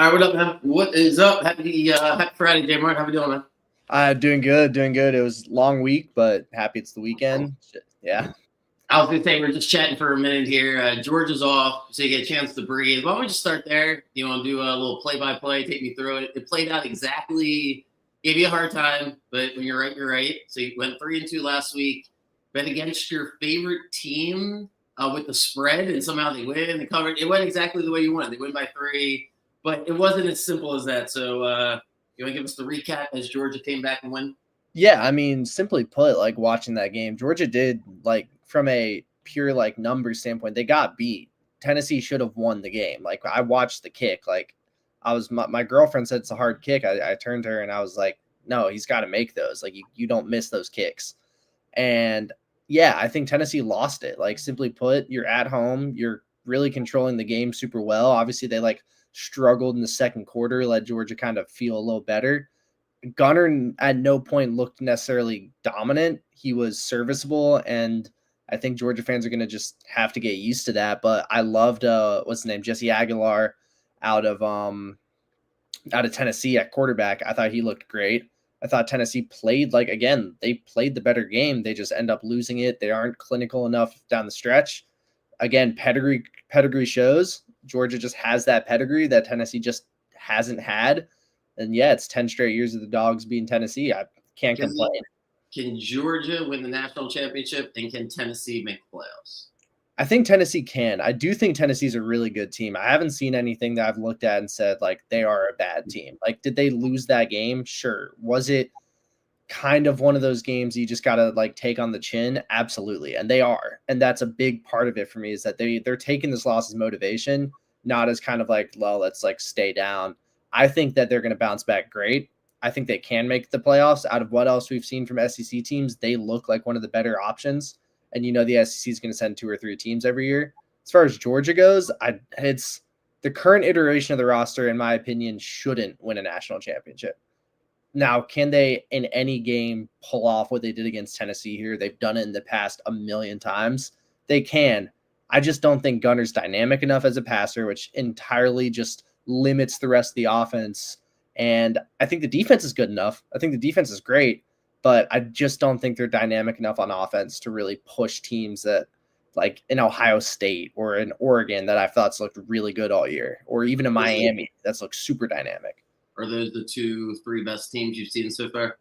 All right, what up, man? What is up? Happy Friday, JMart. How we doing, man? Doing good, doing good. It was a long week, but happy it's the weekend. Yeah. I was gonna say we're just chatting for a minute here. Georgia's off, so you get a chance to breathe. Why don't we just start there? You want to do a little play-by-play? Take me through it. It played out exactly. Gave you a hard time, but when you're right, you're right. So you went 3-2 last week. Bet against your favorite team with the spread, and somehow they win. They covered. It went exactly the way you wanted. They win by 3, but it wasn't as simple as that. So you want to give us the recap as Georgia came back and win? Yeah, I mean, simply put, like watching that game, Georgia did like from a pure like number standpoint, they got beat. Tennessee should have won the game. Like I watched the kick, like my girlfriend said it's a hard kick. I turned to her and I was like, no, he's got to make those. Like you don't miss those kicks. And yeah, I think Tennessee lost it. Like simply put, you're at home, you're really controlling the game super well. Obviously, they like struggled in the second quarter, let Georgia kind of feel a little better. Gunner at no point looked necessarily dominant. He was serviceable, and I think Georgia fans are going to just have to get used to that. But I loved what's the name, Jesse Aguilar out of Tennessee at quarterback. I thought he looked great. I thought Tennessee played like again, they played the better game. They just end up losing it. They aren't clinical enough down the stretch. Again, pedigree shows. Georgia just has that pedigree that Tennessee just hasn't had. And yeah, it's 10 straight years of the Dogs beating Tennessee. I can't complain. Can Georgia win the national championship, and can Tennessee make the playoffs? I think Tennessee can. I do think Tennessee's a really good team. I haven't seen anything that I've looked at and said, like, they are a bad team. Like, did they lose that game? Sure. Was it kind of one of those games you just got to, like, take on the chin? Absolutely. And they are. And that's a big part of it for me is that they're taking this loss as motivation, not as kind of like, well, let's, like, stay down. I think that they're going to bounce back great. I think they can make the playoffs. Out of what else we've seen from SEC teams, they look like one of the better options. And you know the SEC is going to send 2 or 3 teams every year. As far as Georgia goes, it's the current iteration of the roster, in my opinion, shouldn't win a national championship. Now, can they in any game pull off what they did against Tennessee here? They've done it in the past a million times. They can. I just don't think Gunner's dynamic enough as a passer, which entirely just limits the rest of the offense. And I think the defense is good enough. I think the defense is great. But I just don't think they're dynamic enough on offense to really push teams that like in Ohio State or in Oregon that I thought's looked really good all year, or even in Miami that's looked super dynamic. Are those the 2-3 best teams you've seen so far?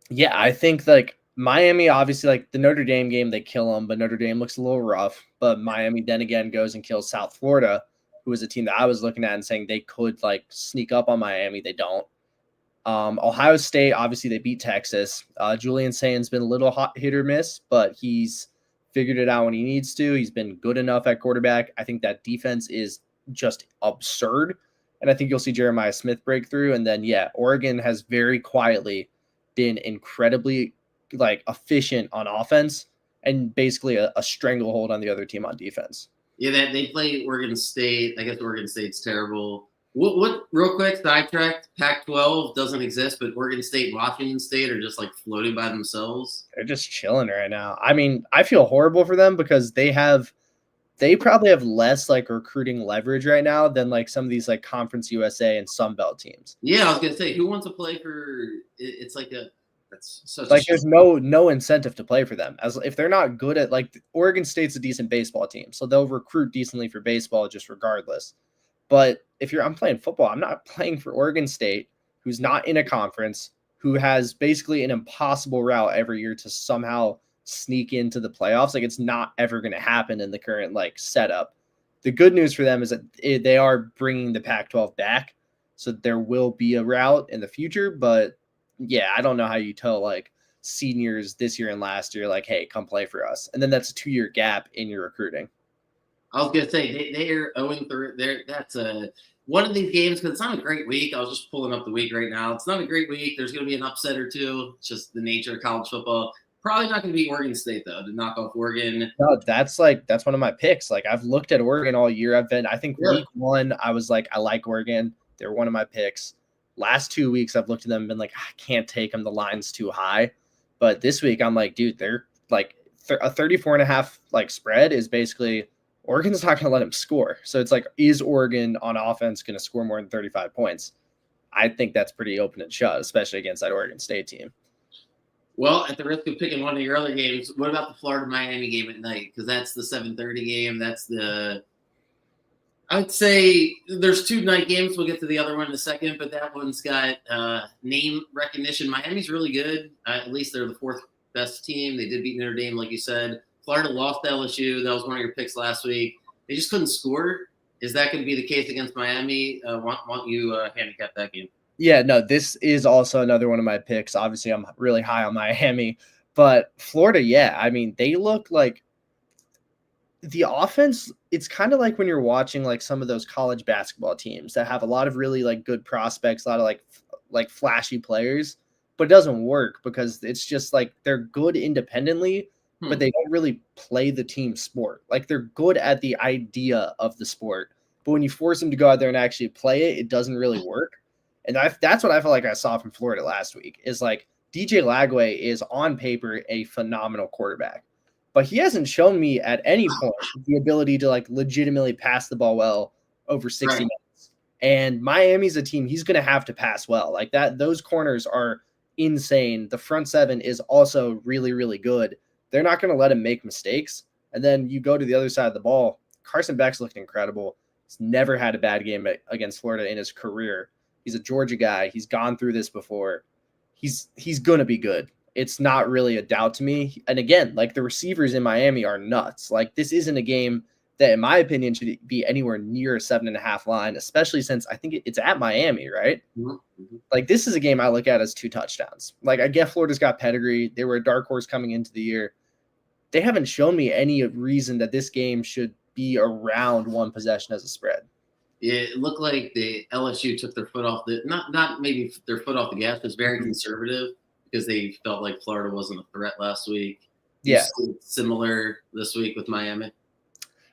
Yeah, I think like Miami, obviously, like the Notre Dame game, they kill them, but Notre Dame looks a little rough. But Miami then again goes and kills South Florida, who was a team that I was looking at and saying they could like sneak up on Miami. They don't. Ohio State, obviously, they beat Texas. Julian Sain's been a little hit or miss, but he's figured it out when he needs to. He's been good enough at quarterback. I think that defense is just absurd. And I think you'll see Jeremiah Smith break through. And then, yeah, Oregon has very quietly been incredibly like efficient on offense and basically a stranglehold on the other team on defense. Yeah, they play Oregon State. I guess Oregon State's terrible. What real quick, sidetracked, Pac-12 doesn't exist, but Oregon State and Washington State are just like floating by themselves. They're just chilling right now. I mean, I feel horrible for them because they probably have less like recruiting leverage right now than like some of these like Conference USA and Sun Belt teams. Yeah, I was gonna say, who wants to play for? It's like that's such like there's no incentive to play for them as if they're not good at like Oregon State's a decent baseball team, so they'll recruit decently for baseball just regardless. But if I'm playing football, I'm not playing for Oregon State, who's not in a conference, who has basically an impossible route every year to somehow sneak into the playoffs. Like it's not ever going to happen in the current like setup. The good news for them is that they are bringing the Pac-12 back, so there will be a route in the future. But yeah, I don't know how you tell like seniors this year and last year, like, hey, come play for us. And then that's a 2-year gap in your recruiting. I was gonna say they are 0-3. That's one of these games because it's not a great week. I was just pulling up the week right now. It's not a great week. There's gonna be an upset or two. It's just the nature of college football. Probably not gonna be Oregon State though to knock off Oregon. No, that's one of my picks. Like I've looked at Oregon all year. I think week 1 I was like I like Oregon. They're one of my picks. Last 2 weeks I've looked at them and been like I can't take them. The line's too high. But this week I'm like, dude, they're like a 34.5 like spread is basically Oregon's not going to let him score. So it's like, is Oregon on offense going to score more than 35 points? I think that's pretty open and shut, especially against that Oregon State team. Well, at the risk of picking one of your other games, what about the Florida-Miami game at night? Because that's the 7:30 game. That's I'd say there's 2 night games. We'll get to the other one in a second, but that one's got name recognition. Miami's really good. At least they're the 4th best team. They did beat Notre Dame, like you said. Florida lost to LSU. That was one of your picks last week. They just couldn't score. Is that going to be the case against Miami? Want you handicap that game? Yeah, no, this is also another one of my picks. Obviously, I'm really high on Miami, but Florida, yeah, I mean, they look like the offense. It's kind of like when you're watching like some of those college basketball teams that have a lot of really like good prospects, a lot of like flashy players, but it doesn't work because it's just like they're good independently, but they don't really play the team sport. Like they're good at the idea of the sport, but when you force them to go out there and actually play it, it doesn't really work. And that's what I felt like I saw from Florida last week is like DJ Lagway is on paper a phenomenal quarterback, but he hasn't shown me at any point the ability to like legitimately pass the ball well over 60 minutes. And Miami's a team he's going to have to pass well like that. Those corners are insane. The front 7 is also really, really good. They're not going to let him make mistakes. And then you go to the other side of the ball. Carson Beck's looked incredible. He's never had a bad game against Florida in his career. He's a Georgia guy. He's gone through this before. He's going to be good. It's not really a doubt to me. And again, like the receivers in Miami are nuts. Like this isn't a game that, in my opinion, should be anywhere near a 7.5 line, especially since I think it's at Miami, right? Mm-hmm. Like this is a game I look at as 2 touchdowns. Like I get Florida's got pedigree. They were a dark horse coming into the year. They haven't shown me any reason that this game should be around 1 possession as a spread. It looked like the LSU took their foot off the not maybe their foot off the gas, but it's very conservative because they felt like Florida wasn't a threat last week. Yeah, similar this week with Miami.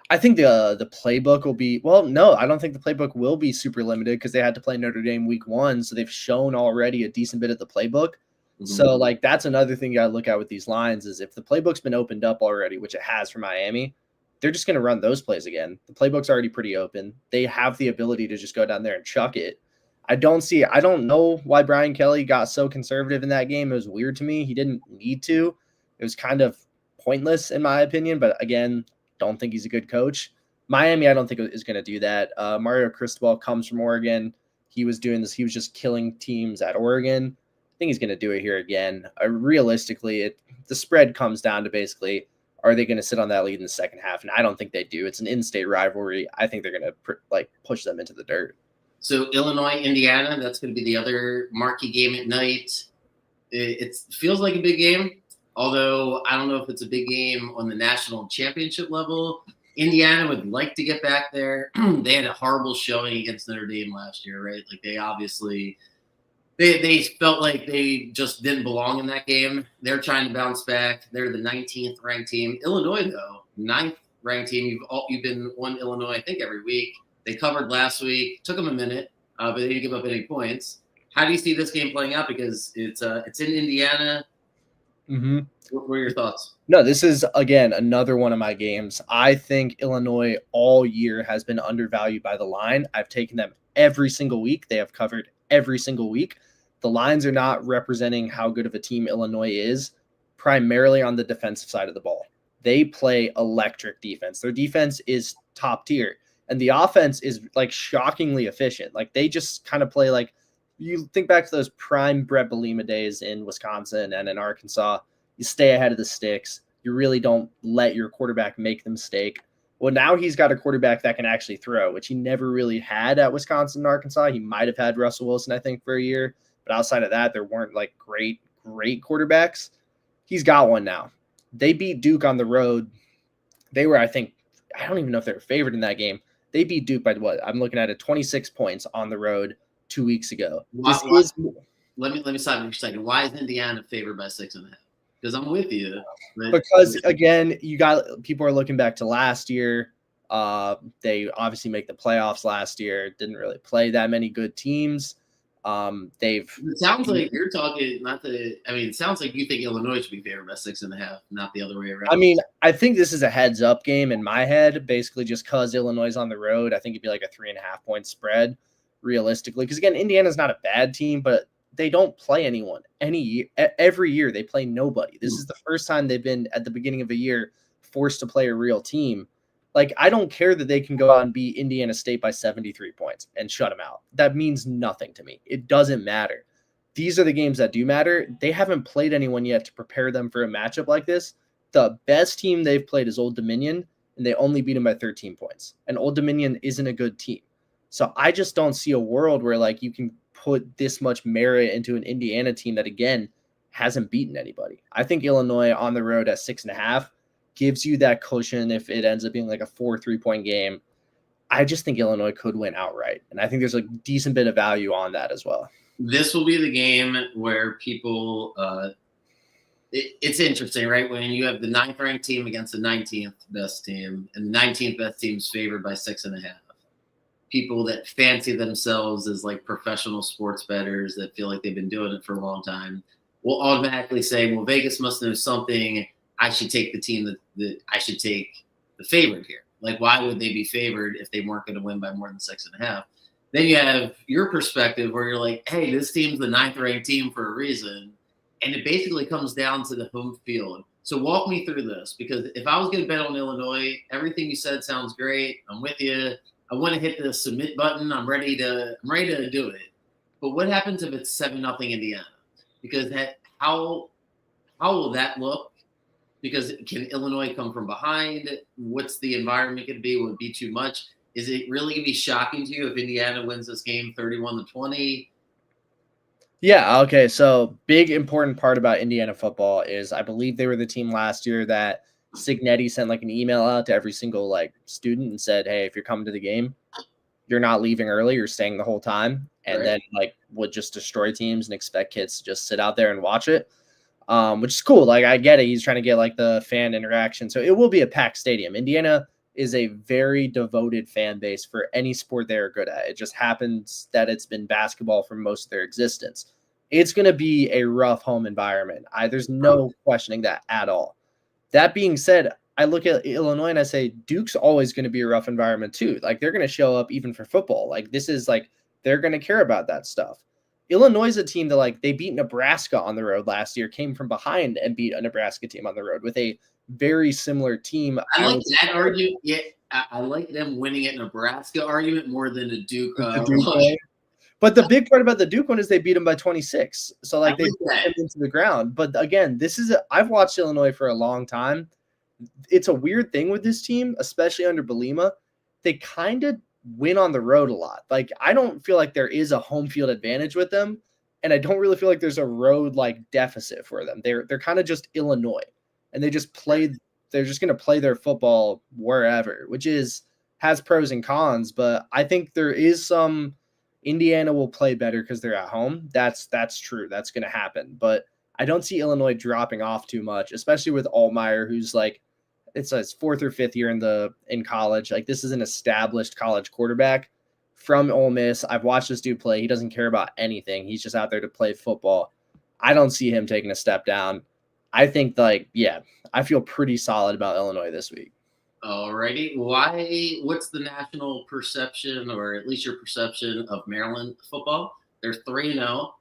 I think the playbook will be no, I don't think the playbook will be super limited because they had to play Notre Dame week 1, so they've shown already a decent bit of the playbook. Mm-hmm. So like that's another thing you got to look at with these lines is if the playbook's been opened up already, which it has for Miami. They're just going to run those plays again. The playbook's already pretty open. They have the ability to just go down there and chuck it. I don't know why Brian Kelly got so conservative in that game. It was weird to me. He didn't need to. It was kind of pointless in my opinion, but again, don't think he's a good coach. Miami, I don't think is going to do that. Mario Cristobal comes from Oregon. He was doing this. He was just killing teams at Oregon. I think he's going to do it here again. Realistically, the spread comes down to basically, are they going to sit on that lead in the second half? And I don't think they do. It's an in-state rivalry. I think they're going to push them into the dirt. So Illinois, Indiana, that's going to be the other marquee game at night. It feels like a big game, although I don't know if it's a big game on the national championship level. Indiana would like to get back there. They had a horrible showing against Notre Dame last year, right? Like they obviously they felt like they just didn't belong in that game. They're trying to bounce back. They're the 19th ranked team. Illinois, though, 9th ranked team. You've been on Illinois, I think, every week. They covered last week. Took them a minute, but they didn't give up any points. How do you see this game playing out? Because it's in Indiana. Mm-hmm. What were your thoughts? No, this is, again, another one of my games. I think Illinois all year has been undervalued by the line. I've taken them every single week. They have covered every single week. The lines are not representing how good of a team Illinois is, primarily on the defensive side of the ball. They play electric defense. Their defense is top tier, and the offense is like shockingly efficient. Like they just kind of play like you think back to those prime Brett Bielema days in Wisconsin and in Arkansas. You stay ahead of the sticks. You really don't let your quarterback make the mistake. Well, now he's got a quarterback that can actually throw, which he never really had at Wisconsin and Arkansas. He might have had Russell Wilson, I think, for a year. But outside of that, there weren't like great quarterbacks. He's got one now. They beat Duke on the road. They were, I don't even know if they were favored in that game. They beat Duke by what? I'm looking at it, 26 points on the road 2 weeks ago. Let me stop you for a second. Why is Indiana favored by 6.5? Because I'm with you. Because again, people are looking back to last year. They obviously make the playoffs last year. Didn't really play that many good teams. They've It sounds like you're talking not to. I mean, it sounds like you think Illinois should be favored by 6.5, not the other way around. I mean, I think this is a heads up game in my head, basically just because Illinois is on the road. I think it'd be like a 3.5 point spread realistically. Because again, Indiana's not a bad team, but they don't play anyone every year. They play nobody. This is the first time they've been at the beginning of a year forced to play a real team. Like, I don't care that they can go out and beat Indiana State by 73 points and shut them out. That means nothing to me. It doesn't matter. These are the games that do matter. They haven't played anyone yet to prepare them for a matchup like this. The best team they've played is Old Dominion, and they only beat them by 13 points. And Old Dominion isn't a good team. So I just don't see a world where like you can put this much merit into an Indiana team that, again, hasn't beaten anybody. I think Illinois on the road at 6.5 gives you that cushion if it ends up being like a 4 3-point game. I just think Illinois could win outright. And I think there's a decent bit of value on that as well. This will be the game where people it's interesting, right? When you have the 9th ranked team against the 19th best team, and the 19th best team is favored by 6.5. People that fancy themselves as like professional sports bettors that feel like they've been doing it for a long time will automatically say, well, Vegas must know something. I should take the team that I should take the favorite here. Like, why would they be favored if they weren't going to win by more than 6.5? Then you have your perspective where you're like, hey, this team's the 9th ranked team for a reason. And it basically comes down to the home field. So walk me through this, because if I was going to bet on Illinois, everything you said sounds great. I'm with you. I want to hit the submit button. I'm ready to do it. But what happens if it's 7-0 Indiana? Because how will that look? Because can Illinois come from behind? What's the environment going to be? Will it be too much? Is it really going to be shocking to you if Indiana wins this game 31-20? Yeah, okay. So big important part about Indiana football is I believe they were the team last year that Signetti sent like an email out to every single like student and said, hey, if you're coming to the game, you're not leaving early, you're staying the whole time. And Right. then like would just destroy teams and expect kids to just sit out there and watch it. Which is cool. Like, I get it. He's trying to get like the fan interaction. So it will be a packed stadium. Indiana is a very devoted fan base for any sport they're good at. It just happens that it's been basketball for most of their existence. It's going to be a rough home environment. There's no questioning that at all. That being said, I look at Illinois and I say, Duke's always going to be a rough environment too. Like, they're going to show up even for football. Like, this is like, they're going to care about that stuff. Illinois is a team that, like, they beat Nebraska on the road last year, came from behind and beat a Nebraska team on the road with a very similar team. I like that argument. Yeah, I like them winning at Nebraska argument more than a Duke. But the big part about the Duke one is they beat them by 26. So, like, they put them into the ground. But again, I've watched Illinois for a long time. It's a weird thing with this team, especially under Belima. They kind of win on the road a lot. Like, I don't feel like there is a home field advantage with them, and I don't really feel like there's a road like deficit for them. They're kind of just Illinois, and they're just going to play their football wherever, which has pros and cons. But I think there is some Indiana will play better because they're at home. That's true. That's going to happen. But I don't see Illinois dropping off too much, especially with Altmaier, who's like, it's his 4th or 5th year in college. Like, this is an established college quarterback from Ole Miss. I've watched this dude play. He doesn't care about anything. He's just out there to play football. I don't see him taking a step down. I think, like, yeah, I feel pretty solid about Illinois this week. Alrighty. What's the national perception, or at least your perception, of Maryland football? They're 3-0.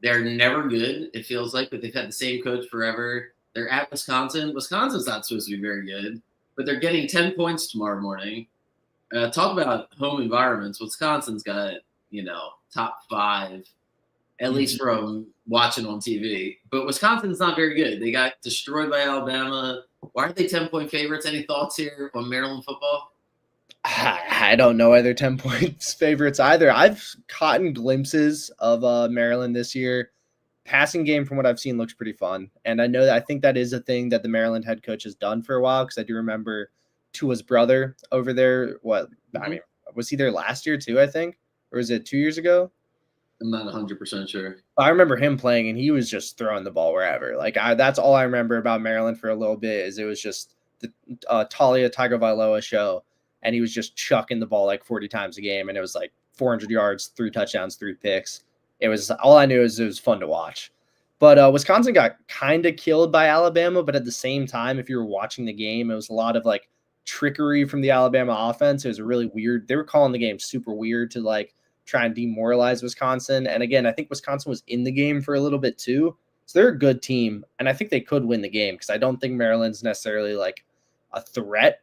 They're never good, it feels like, but they've had the same coach forever. They're at Wisconsin. Wisconsin's not supposed to be very good, but they're getting 10 points tomorrow morning. Talk about home environments. Wisconsin's got, top 5, at least from watching on TV. But Wisconsin's not very good. They got destroyed by Alabama. Why are they 10-point favorites? Any thoughts here on Maryland football? I don't know why they're 10 points favorites either. I've caught glimpses of Maryland this year. Passing game, from what I've seen, looks pretty fun. And I think that is a thing that the Maryland head coach has done for a while, because I do remember Tua's brother over there. I mean, was he there last year too, I think? Or was it 2 years ago? I'm not 100% sure. I remember him playing, and he was just throwing the ball wherever. Like, that's all I remember about Maryland for a little bit, is it was just the Talia Tagovailoa show, and he was just chucking the ball like 40 times a game, and it was like 400 yards, 3 touchdowns, 3 picks. It was all I knew is it was fun to watch. But Wisconsin got kind of killed by Alabama, but at the same time, if you were watching the game, it was a lot of like trickery from the Alabama offense. It was really weird. They were calling the game super weird to like try and demoralize Wisconsin. And again, I think Wisconsin was in the game for a little bit too. So they're a good team, and I think they could win the game because I don't think Maryland's necessarily like a threat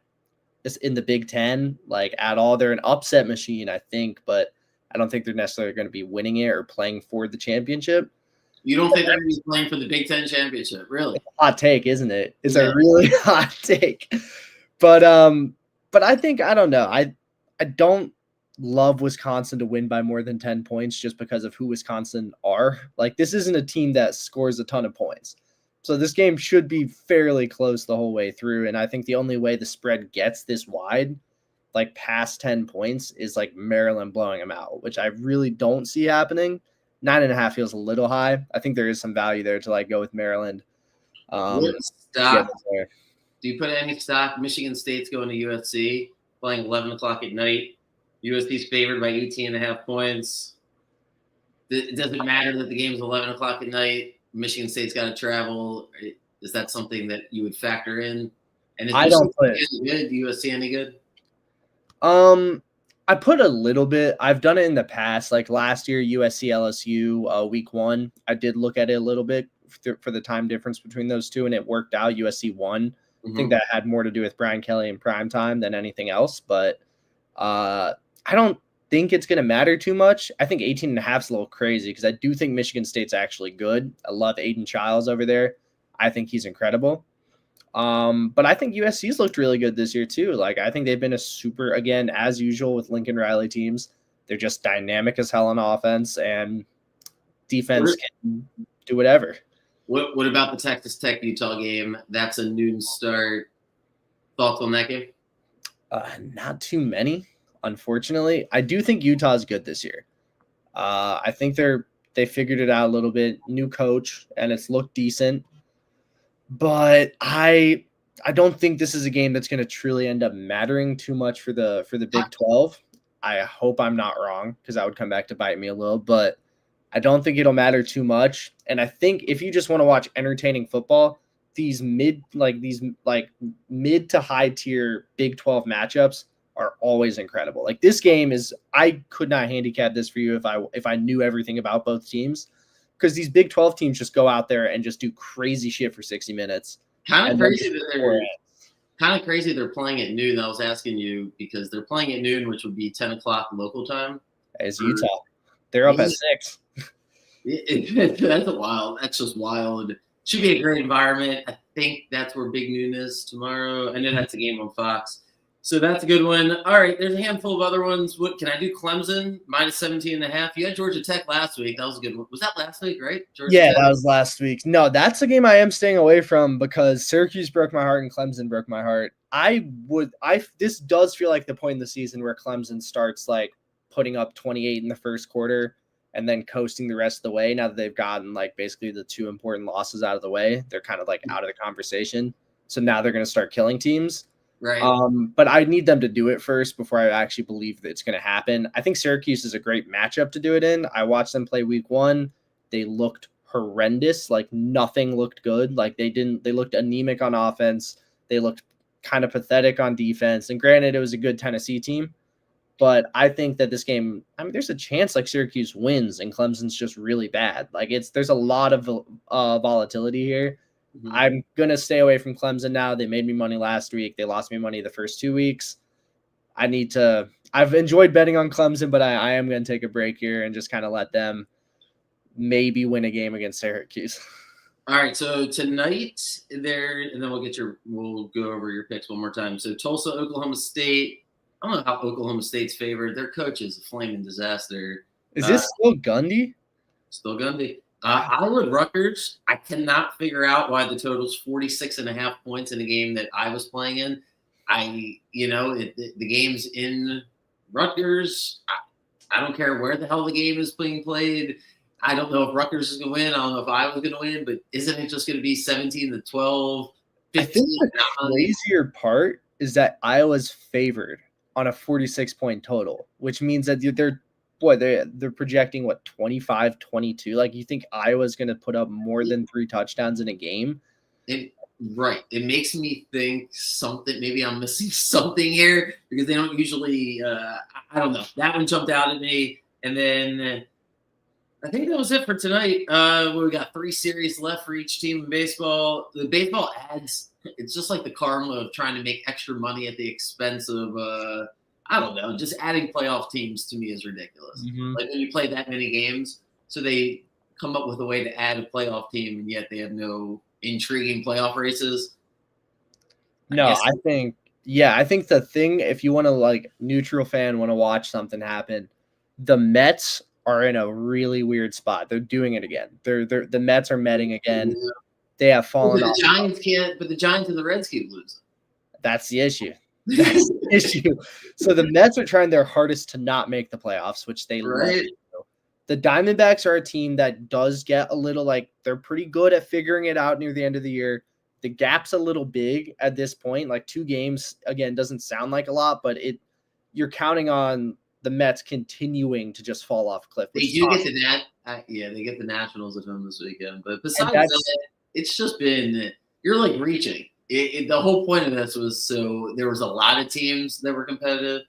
in the Big Ten, like at all. They're an upset machine, I think, but I don't think they're necessarily going to be winning it or playing for the championship. You don't think they're going to be playing for the Big Ten championship, really? It's a hot take, isn't it? It's Yeah. a really hot take. But I think I don't know. I don't love Wisconsin to win by more than 10 points just because of who Wisconsin are. Like this isn't a team that scores a ton of points. So this game should be fairly close the whole way through. And I think the only way the spread gets this wide, like past 10 points, is like Maryland blowing them out, which I really don't see happening. 9.5 feels a little high. I think there is some value there to like go with Maryland. What stock? Do you put any stock? Michigan State's going to USC, playing 11 o'clock at night. USC's favored by 18.5 points. Does it matter that the game's 11 o'clock at night? Michigan State's got to travel. Is that something that you would factor in? And I don't put it. Good? USC any good? I put a little bit. I've done it in the past, like last year, USC LSU week 1. I did look at it a little bit for the time difference between those two, and it worked out. USC won. I think that had more to do with Brian Kelly and prime time than anything else. But I don't think it's going to matter too much. I think 18.5 is a little crazy because I do think Michigan State's actually good. I love Aiden Childs over there. I think he's incredible. But I think USC's looked really good this year too. Like I think they've been a super, again, as usual with Lincoln Riley teams, they're just dynamic as hell on offense, and defense can do whatever. What about the Texas Tech Utah game? That's a noon start. Thoughts on that game? Not too many, unfortunately. I do think Utah's good this year. I think they figured it out a little bit. New coach, and it's looked decent. But I don't think this is a game that's going to truly end up mattering too much for the Big 12. I hope I'm not wrong because that would come back to bite me a little, but I don't think it'll matter too much. And I think if you just want to watch entertaining football, these mid to high tier Big 12 matchups are always incredible. Like this game is, I could not handicap this for you if I knew everything about both teams, because these Big 12 teams just go out there and just do crazy shit for 60 minutes. Kind of crazy they're playing at noon. I was asking you because they're playing at noon, which would be 10 o'clock local time. As Utah. They're up at 6. That's wild. That's just wild. Should be a great environment. I think that's where Big Noon is tomorrow. I know that's a game on Fox. So that's a good one. All right, there's a handful of other ones. What can I do? Clemson minus 17.5. You had Georgia Tech last week. That was a good one. Was that last week, right? That was last week. No, that's a game I am staying away from because Syracuse broke my heart and Clemson broke my heart. This does feel like the point in the season where Clemson starts like putting up 28 in the first quarter and then coasting the rest of the way. Now that they've gotten like basically the 2 important losses out of the way, they're kind of like out of the conversation. So now they're going to start killing teams. Right. But I need them to do it first before I actually believe that it's going to happen. I think Syracuse is a great matchup to do it in. I watched them play week 1. They looked horrendous. Like nothing looked good. Like they looked anemic on offense. They looked kind of pathetic on defense. And granted, it was a good Tennessee team. But I think that this game, there's a chance like Syracuse wins and Clemson's just really bad. Like there's a lot of volatility here. Mm-hmm. I'm going to stay away from Clemson now. They made me money last week. They lost me money the first 2 weeks. I've enjoyed betting on Clemson, but I am going to take a break here and just kind of let them maybe win a game against Syracuse. All right. So tonight there, and then we'll go over your picks one more time. So Tulsa, Oklahoma State. I don't know how Oklahoma State's favored. Their coach is a flaming disaster. Is this still Gundy? Still Gundy. Iowa Rutgers. I cannot figure out why the total's 46.5 points in a game that I was playing in. The game's in Rutgers. I don't care where the hell the game is being played. I don't know if Rutgers is going to win. I don't know if Iowa's going to win. But isn't it just going to be 17-12? 15? I think the crazier part is that Iowa's favored on a 46-point total, which means that they're boy, they're projecting what 25-22. Like, you think Iowa's going to put up more than 3 touchdowns in a game? Right. It makes me think something. Maybe I'm missing something here because they don't usually. I don't know. That one jumped out at me, and then I think that was it for tonight. We got 3 series left for each team in baseball. The baseball ads. It's just like the karma of trying to make extra money at the expense of. I don't know. Just adding playoff teams to me is ridiculous. Mm-hmm. Like when you play that many games, so they come up with a way to add a playoff team, and yet they have no intriguing playoff races. I think the thing, if you want to, like, neutral fan want to watch something happen, the Mets are in a really weird spot. They're doing it again. The Mets are metting again. Yeah. They have fallen off. The Giants can't, but the Giants and the Reds keep losing. That's the issue. That's the issue. So the Mets are trying their hardest to not make the playoffs, which they love to do. The Diamondbacks are a team that does get a little, like, they're pretty good at figuring it out near the end of the year. The gap's a little big at this point. Like, 2 games, again, doesn't sound like a lot, but you're counting on the Mets continuing to just fall off a cliff. They do get they get the Nationals at home this weekend. But besides that, it's just been, you're like reaching. The whole point of this was so there was a lot of teams that were competitive.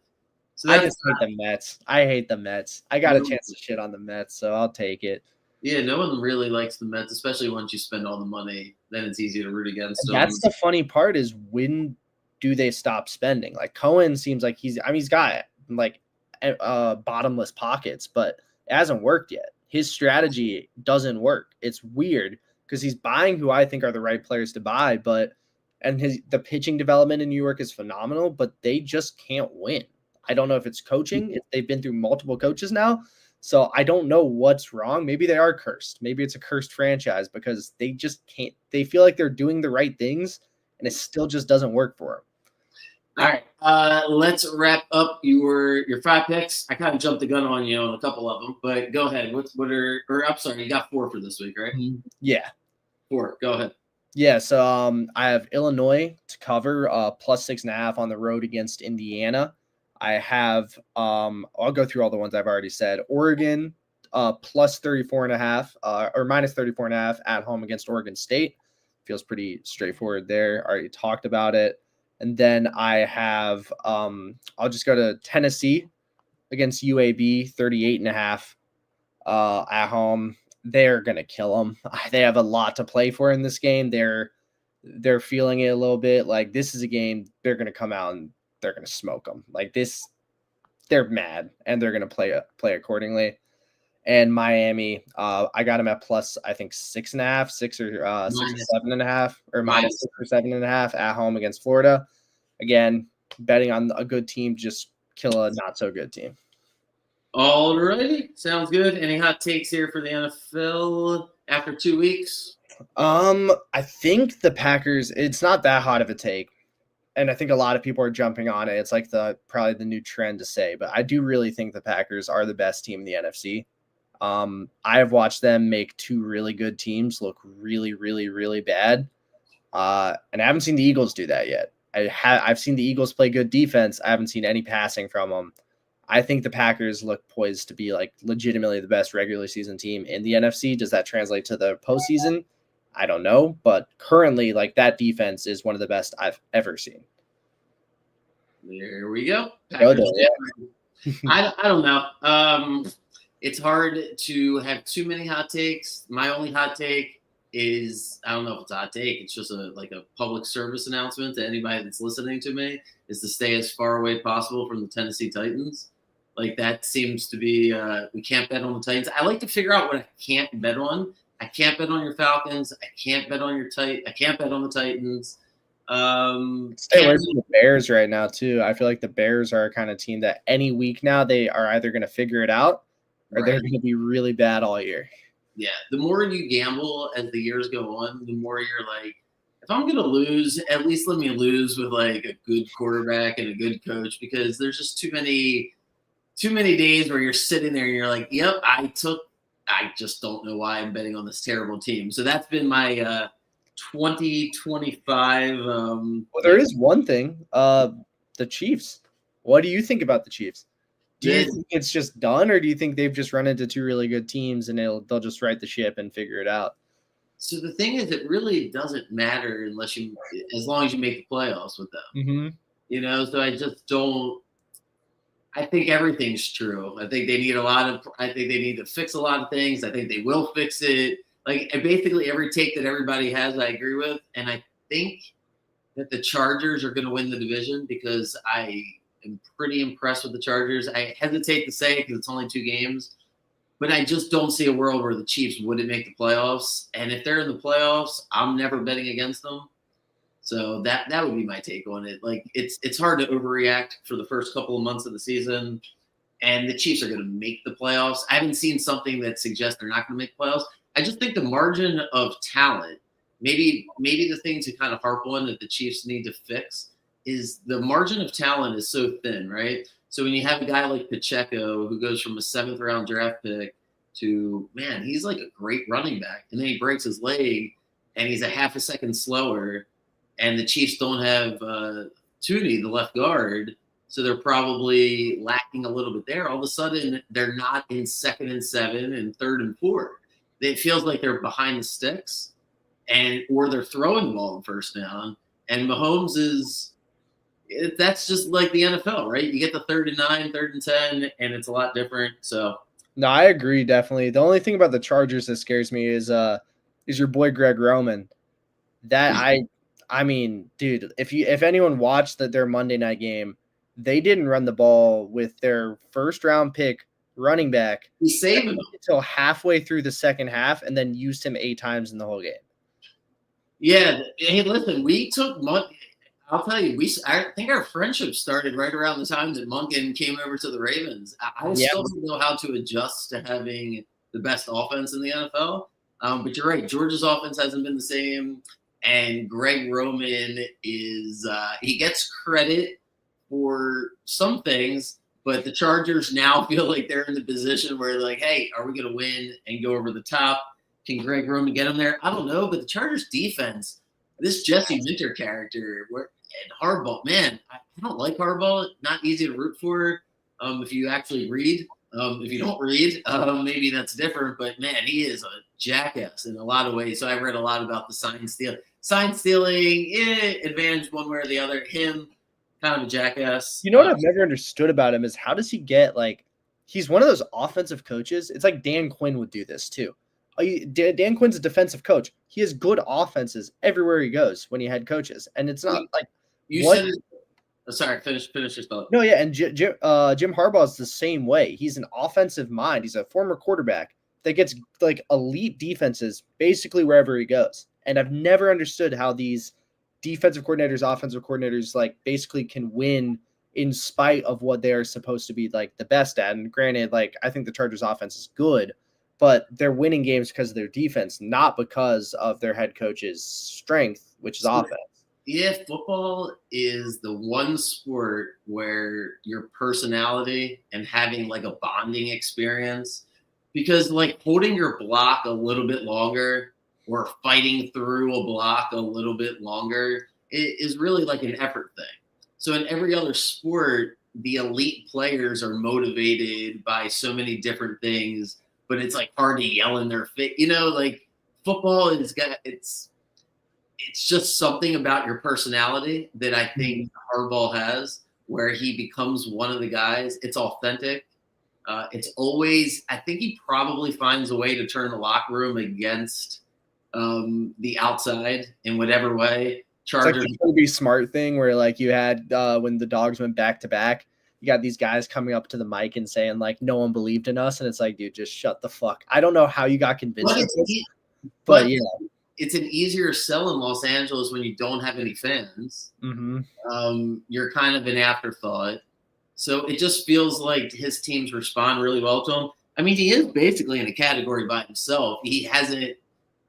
So I just hate the Mets. I hate the Mets. I got a chance to shit on the Mets, so I'll take it. Yeah, no one really likes the Mets, especially once you spend all the money. Then it's easy to root against them. That's the funny part, is when do they stop spending? Like, Cohen seems like he's got, like, bottomless pockets, but it hasn't worked yet. His strategy doesn't work. It's weird because he's buying who I think are the right players to buy, and the pitching development in New York is phenomenal, but they just can't win. I don't know if it's coaching. They've been through multiple coaches now. So I don't know what's wrong. Maybe they are cursed. Maybe it's a cursed franchise because they just can't. They feel like they're doing the right things, and it still just doesn't work for them. All right. Let's wrap up your 5 picks. I kind of jumped the gun on you on a couple of them, but go ahead. I'm sorry, you got 4 for this week, right? Yeah. 4. Go ahead. Yeah, so I have Illinois to cover plus 6.5 on the road against Indiana. I have I'll go through all the ones I've already said. Oregon plus 34.5 or minus 34.5 at home against Oregon State. Feels pretty straightforward there. Already talked about it. And then I have I'll just go to Tennessee against UAB 38.5 at home. They're gonna kill them. They have a lot to play for in this game. They're feeling it a little bit. Like, this is a game they're gonna come out and they're gonna smoke them. Like this, they're mad and they're gonna play accordingly. And Miami, I got them at plus, I think 6.5, 6 or 7.5, or minus 6 or 7.5 at home against Florida. Again, betting on a good team, just kill a not so good team. All righty. Sounds good. Any hot takes here for the NFL after 2 weeks? I think the Packers, it's not that hot of a take. And I think a lot of people are jumping on it. It's like probably the new trend to say, but I do really think the Packers are the best team in the NFC. I have watched them make 2 really good teams look really, really, really bad. And I haven't seen the Eagles do that yet. I've seen the Eagles play good defense. I haven't seen any passing from them. I think the Packers look poised to be, like, legitimately the best regular season team in the NFC. Does that translate to the postseason? I don't know, but currently, like, that defense is one of the best I've ever seen. There we go. I don't know. It's hard to have too many hot takes. My only hot take is, I don't know if it's a hot take. It's just a public service announcement to anybody that's listening to me, is to stay as far away as possible from the Tennessee Titans. Like, that seems to be, we can't bet on the Titans. I like to figure out what I can't bet on. I can't bet on your Falcons. I can't bet on I can't bet on the Titans. Stay away from the Bears right now, too. I feel like the Bears are a kind of team that any week now they are either going to figure it out or they're going to be really bad all year. Yeah, the more you gamble as the years go on, the more you're like, if I'm going to lose, at least let me lose with, like, a good quarterback and a good coach, because there's just too many days where you're sitting there and you're like, yep, I just don't know why I'm betting on this terrible team. So that's been my 2025. Well, there is one thing. The Chiefs. What do you think about the Chiefs? Do you think it's just done, or do you think they've just run into two really good teams and they'll just right the ship and figure it out? So the thing is, it really doesn't matter as long as you make the playoffs with them. Mm-hmm. So I just don't. I think everything's true. I think they need I think they need to fix a lot of things. I think they will fix it. Like, basically every take that everybody has, I agree with. And I think that the Chargers are going to win the division because I am pretty impressed with the Chargers. I hesitate to say it because it's only 2 games, but I just don't see a world where the Chiefs wouldn't make the playoffs. And if they're in the playoffs, I'm never betting against them. So that would be my take on it. Like, it's hard to overreact for the first couple of months of the season, and the Chiefs are going to make the playoffs. I haven't seen something that suggests they're not going to make playoffs. I just think the margin of talent, maybe the thing to kind of harp on that the Chiefs need to fix is the margin of talent is so thin, right? So when you have a guy like Pacheco who goes from a 7th round draft pick to, man, he's like a great running back, and then he breaks his leg and he's a half a second slower. And the Chiefs don't have Tooney, the left guard, so they're probably lacking a little bit there. All of a sudden, they're not in 2nd and 7 and 3rd and 4. It feels like they're behind the sticks, or they're throwing the ball on 1st down. And Mahomes that's just like the NFL, right? You get the 3rd and 9, 3rd and 10, and it's a lot different. So no, I agree definitely. The only thing about the Chargers that scares me is your boy Greg Roman. That I mean, dude, if anyone watched their Monday night game, they didn't run the ball with their 1st round pick running back. He saved him until halfway through the second half, and then used him 8 times in the whole game. Yeah. Hey, listen, we took I'll tell you, I think our friendship started right around the time that Monken came over to the Ravens. I still don't know how to adjust to having the best offense in the NFL. But you're right, Georgia's offense hasn't been the same. And Greg Roman he gets credit for some things, but the Chargers now feel like they're in the position where they're like, hey, are we going to win and go over the top? Can Greg Roman get them there? I don't know, but the Chargers defense, this Jesse Minter character, and Harbaugh, man, I don't like Harbaugh. Not easy to root for if you actually read. If you don't read, maybe that's different. But, man, he is a jackass in a lot of ways. So I read a lot about the sign stealing. Advantage one way or the other. Him, kind of a jackass. You know what I've never understood about him is how does he get, he's one of those offensive coaches. It's like Dan Quinn would do this too. Dan Quinn's a defensive coach. He has good offenses everywhere he goes when he had coaches. And it's not like you said it. Sorry, finish your thought. No, yeah, and Jim Harbaugh is the same way. He's an offensive mind. He's a former quarterback that gets elite defenses basically wherever he goes. And I've never understood how these defensive coordinators, offensive coordinators, basically can win in spite of what they are supposed to be the best at. And granted, I think the Chargers offense is good, but they're winning games because of their defense, not because of their head coach's strength, which is offense. Yeah, football is the one sport where your personality and having a bonding experience, because holding your block a little bit longer or fighting through a block a little bit longer is really an effort thing. So in every other sport, the elite players are motivated by so many different things, but it's hard to yell in their face. Football it's just something about your personality that I think Harbaugh has, where he becomes one of the guys. It's authentic. It's always, I think he probably finds a way to turn the locker room against the outside in whatever way. Chargers. It's the Kobe Smart thing where you had when the Dogs went back to back, you got these guys coming up to the mic and saying no one believed in us. And it's dude, just shut the fuck. I don't know how you got convinced of this, but yeah. It's an easier sell in Los Angeles when you don't have any fans. Mm-hmm. You're kind of an afterthought. So it just feels like his teams respond really well to him. I mean, he is basically in a category by himself. He hasn't,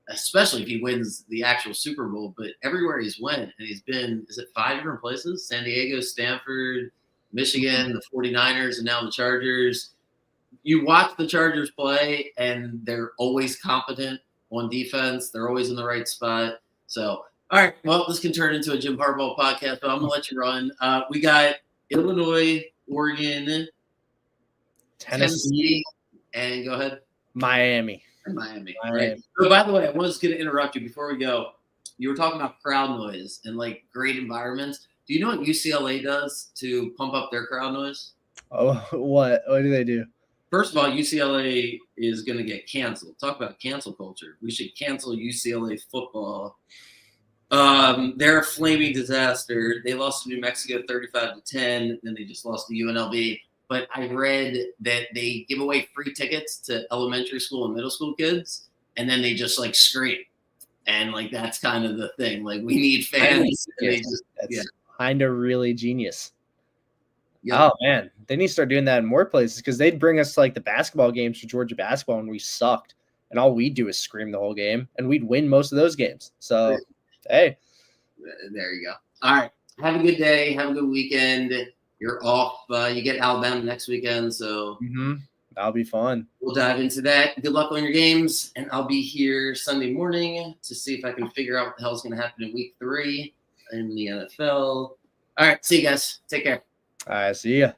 especially if he wins the actual Super Bowl, but everywhere he's went, and he's been, is it 5 different places? San Diego, Stanford, Michigan, the 49ers, and now the Chargers. You watch the Chargers play, and they're always competent on defense. They're always in the right spot. So, all right, well, this can turn into a Jim Harbaugh podcast, but I'm going to let you run. We got Illinois, Oregon, Tennessee, and go ahead. Miami. And Miami. Right. So, by the way, I was going to interrupt you before we go. You were talking about crowd noise and like great environments. Do you know what UCLA does to pump up their crowd noise? Oh, what? What do they do? First of all, UCLA is going to get canceled. Talk about cancel culture. We should cancel UCLA football. They're a flaming disaster. They lost to New Mexico 35-10, then they just lost to UNLV. But I read that they give away free tickets to elementary school and middle school kids, and then they just like scream. And like that's kind of the thing. Like we need fans. That's kind of really genius. Yep. Oh man, they need to start doing that in more places because they'd bring us like the basketball games for Georgia basketball and we sucked, and all we'd do is scream the whole game, and we'd win most of those games. So, hey, there you go. All right, have a good day. Have a good weekend. You're off. You get Alabama next weekend, so that'll be fun. We'll dive into that. Good luck on your games, and I'll be here Sunday morning to see if I can figure out what the hell's going to happen in Week 3 in the NFL. All right, see you guys. Take care. All right, see ya.